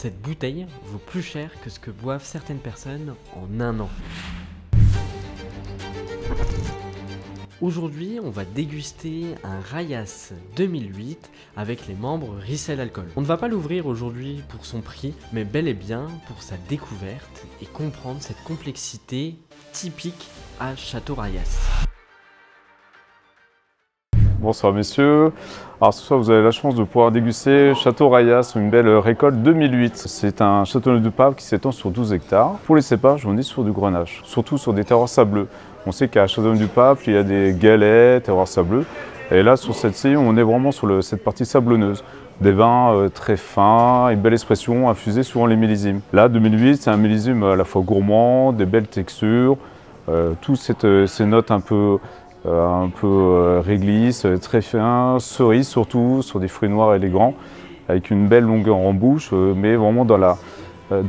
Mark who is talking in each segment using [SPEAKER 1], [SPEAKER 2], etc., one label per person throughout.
[SPEAKER 1] Cette bouteille vaut plus cher que ce que boivent certaines personnes en un an. Aujourd'hui, on va déguster un Rayas 2008 avec les membres Ricel Alcool. On ne va pas l'ouvrir aujourd'hui pour son prix, mais bel et bien pour sa découverte et comprendre cette complexité typique à Château Rayas.
[SPEAKER 2] Bonsoir messieurs, alors ce soir vous avez la chance de pouvoir déguster Château Rayas, une belle récolte 2008. C'est un Châteauneuf-du-Pape qui s'étend sur 12 hectares. Pour les cépages, on est sur du grenache, surtout sur des terroirs sableux. On sait qu'à Châteauneuf-du-Pape, il y a des galets, terroirs sableux. Et là, sur celle-ci, on est vraiment sur cette partie sablonneuse. Des vins très fins, une belle expression, infusée souvent les millésimes. Là, 2008, c'est un millésime à la fois gourmand, des belles textures, toutes ces notes un peu réglisse, très fin, cerise surtout, sur des fruits noirs élégants, avec une belle longueur en bouche, mais vraiment dans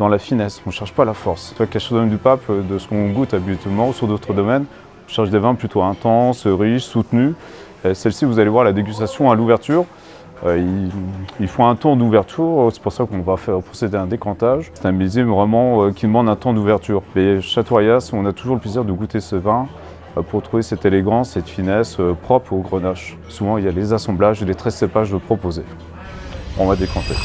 [SPEAKER 2] la finesse. On ne cherche pas la force. C'est vrai qu'à Châteauneuf-du-Pape, de ce qu'on goûte habituellement, sur d'autres domaines, on cherche des vins plutôt intenses, riches, soutenus. Celle-ci, vous allez voir la dégustation à l'ouverture. Il faut un temps d'ouverture, c'est pour ça qu'on va procéder à un décantage. C'est un millésime vraiment qui demande un temps d'ouverture. Mais Château Rayas, on a toujours le plaisir de goûter ce vin pour trouver cette élégance, cette finesse propre au grenache. Souvent, il y a les assemblages et les 13 cépages proposés. On va décanter.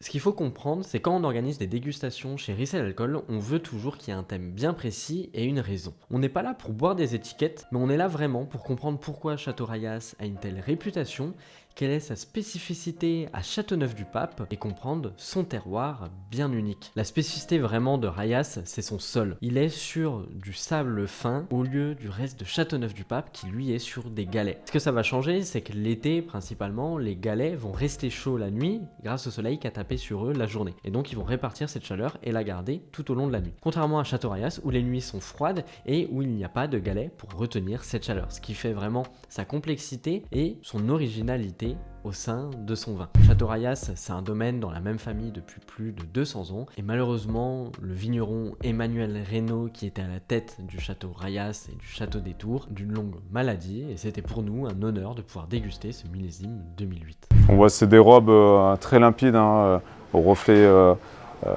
[SPEAKER 1] Ce qu'il faut comprendre, c'est quand on organise des dégustations chez Ricel Alcool, on veut toujours qu'il y ait un thème bien précis et une raison. On n'est pas là pour boire des étiquettes, mais on est là vraiment pour comprendre pourquoi Château Rayas a une telle réputation, quelle est sa spécificité à Châteauneuf-du-Pape et comprendre son terroir bien unique. La spécificité vraiment de Rayas, c'est son sol. Il est sur du sable fin au lieu du reste de Châteauneuf-du-Pape qui lui est sur des galets. Ce que ça va changer, c'est que l'été principalement, les galets vont rester chauds la nuit grâce au soleil qui a tapé sur eux la journée. Et donc ils vont répartir cette chaleur et la garder tout au long de la nuit. Contrairement à Château Rayas où les nuits sont froides et où il n'y a pas de galets pour retenir cette chaleur. Ce qui fait vraiment sa complexité et son originalité au sein de son vin. Château Rayas, c'est un domaine dans la même famille depuis plus de 200 ans et malheureusement, le vigneron Emmanuel Reynaud qui était à la tête du Château Rayas et du Château des Tours, d'une longue maladie et c'était pour nous un honneur de pouvoir déguster ce millésime 2008.
[SPEAKER 2] On voit c'est des robes très limpides, au reflet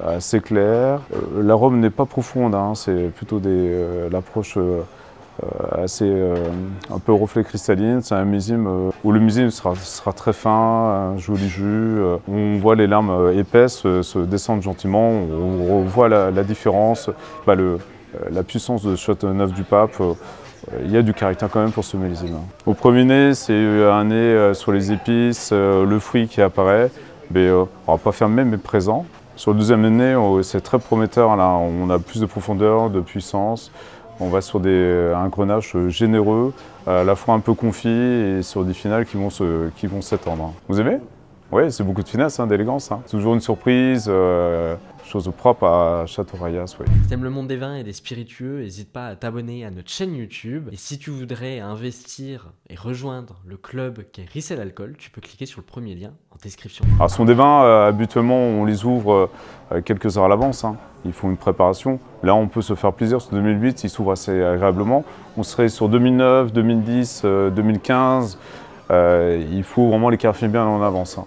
[SPEAKER 2] assez clair. L'arôme n'est pas profonde, c'est plutôt l'approche assez un peu reflet cristalline. C'est un millésime où le millésime sera très fin, un joli jus. On voit les larmes épaisses se descendre gentiment. On voit la différence, la puissance de Châteauneuf-du-Pape. Il y a du caractère quand même pour ce millésime. Au premier nez, c'est un nez sur les épices, le fruit qui apparaît, mais on ne va pas faire même mais présent. Sur le deuxième nez, c'est très prometteur. Là, on a plus de profondeur, de puissance. On va sur un grenache généreux, à la fois un peu confit et sur des finales qui vont s'étendre. Vous aimez? Oui, c'est beaucoup de finesse, d'élégance. Toujours une surprise, chose propre à Château Rayas. Oui.
[SPEAKER 1] Si t'aimes le monde des vins et des spiritueux, n'hésite pas à t'abonner à notre chaîne YouTube. Et si tu voudrais investir et rejoindre le club qui est Ricel Alcool, tu peux cliquer sur le premier lien en description.
[SPEAKER 2] Alors, ce sont des vins, habituellement, on les ouvre quelques heures à l'avance. Ils font une préparation. Là, on peut se faire plaisir. Sur 2008, ils s'ouvrent assez agréablement. On serait sur 2009, 2010, 2015. Il faut vraiment les clarifier bien en avance.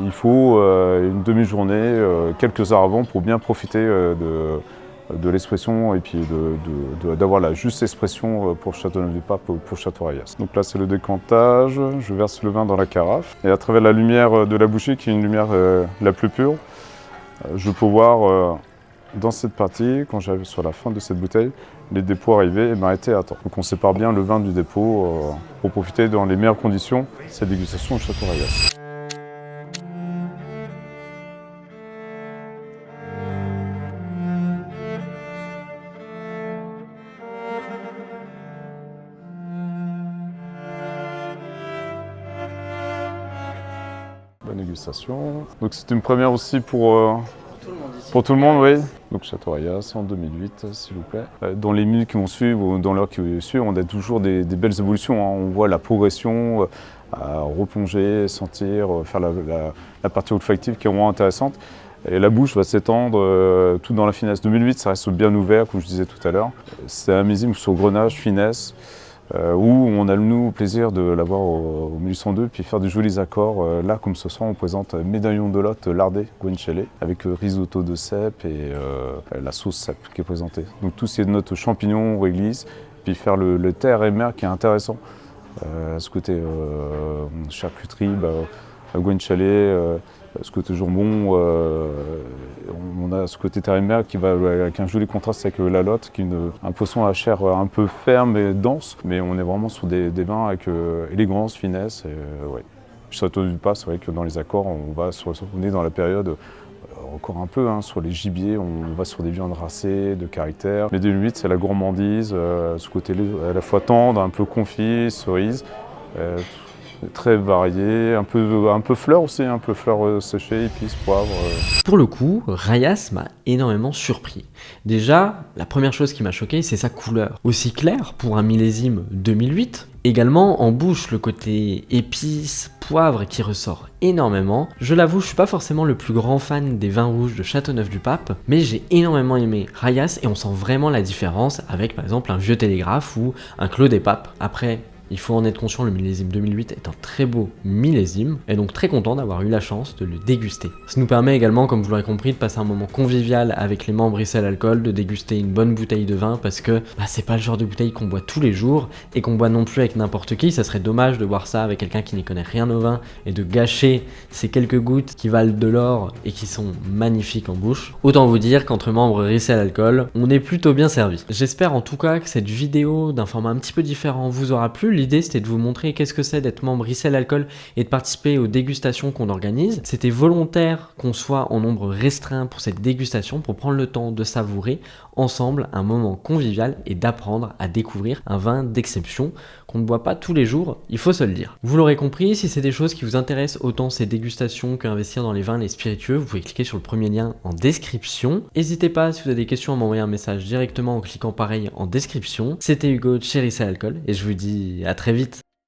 [SPEAKER 2] Il faut une demi-journée, quelques heures avant, pour bien profiter de l'expression et puis d'avoir la juste expression pour Châteauneuf-du-Pape ou pour Château Rayas. Donc là, c'est le décantage. Je verse le vin dans la carafe. Et à travers la lumière de la bougie, qui est une lumière la plus pure, je peux voir dans cette partie, quand j'arrive sur la fin de cette bouteille, les dépôts arriver et m'arrêter à temps. Donc on sépare bien le vin du dépôt pour profiter dans les meilleures conditions de cette dégustation au Château Rayas. Bonne dégustation. Donc c'est une première aussi pour tout le monde, oui. Donc Château Rayas en 2008, s'il vous plaît. Dans les minutes qui vont suivre ou dans l'heure qui va suivre, on a toujours des belles évolutions. On voit la progression, replonger, sentir, faire la partie olfactive qui est vraiment intéressante. Et la bouche va s'étendre tout dans la finesse. 2008, ça reste bien ouvert, comme je disais tout à l'heure. C'est un millésime sur grenage, finesse, où on a nous plaisir de l'avoir au 1802, puis faire de jolis accords. Là, comme ce soir, on présente médaillon de lotte lardé guanciale avec risotto de cèpe et la sauce cèpe qui est présentée. Donc tous ces notes champignons, réglisse, puis faire le terre et mer qui est intéressant. Ce côté charcuterie, guanciale, ce côté jambon, on a ce côté terre et mer qui va avec un joli contraste avec la lotte, qui est un poisson à chair un peu ferme et dense, mais on est vraiment sur des vins avec élégance, finesse. Ouais. Château du Pas, c'est vrai que dans les accords, on est dans la période encore un peu sur les gibiers, on va sur des viandes racées, de caractère. Mais 2008, c'est la gourmandise, ce côté à la fois tendre, un peu confit, cerise. Très varié, un peu fleurs aussi, un peu fleurs séchées, épices, poivre.
[SPEAKER 1] Pour le coup, Rayas m'a énormément surpris. Déjà, la première chose qui m'a choqué, c'est sa couleur. Aussi claire pour un millésime 2008. Également en bouche, le côté épices, poivre qui ressort énormément. Je l'avoue, je suis pas forcément le plus grand fan des vins rouges de Châteauneuf-du-Pape, mais j'ai énormément aimé Rayas et on sent vraiment la différence avec par exemple un Vieux Télégraphe ou un Clos des Papes. Après, il faut en être conscient, le millésime 2008 est un très beau millésime, et donc très content d'avoir eu la chance de le déguster. Ça nous permet également, comme vous l'aurez compris, de passer un moment convivial avec les membres Ricel Alcool, de déguster une bonne bouteille de vin, parce que c'est pas le genre de bouteille qu'on boit tous les jours, et qu'on boit non plus avec n'importe qui. Ça serait dommage de boire ça avec quelqu'un qui n'y connaît rien au vin, et de gâcher ces quelques gouttes qui valent de l'or et qui sont magnifiques en bouche. Autant vous dire qu'entre membres Ricel Alcool, on est plutôt bien servi. J'espère en tout cas que cette vidéo d'un format un petit peu différent vous aura plu. L'idée c'était de vous montrer qu'est-ce que c'est d'être membre Ricel Alcool et de participer aux dégustations qu'on organise. C'était volontaire qu'on soit en nombre restreint pour cette dégustation, pour prendre le temps de savourer ensemble un moment convivial et d'apprendre à découvrir un vin d'exception qu'on ne boit pas tous les jours, il faut se le dire. Vous l'aurez compris, si c'est des choses qui vous intéressent, autant ces dégustations qu'investir dans les vins, les spiritueux, vous pouvez cliquer sur le premier lien en description. N'hésitez pas, si vous avez des questions, à m'envoyer un message directement en cliquant pareil en description. C'était Hugo de chez Ricel Alcool et je vous dis à très vite.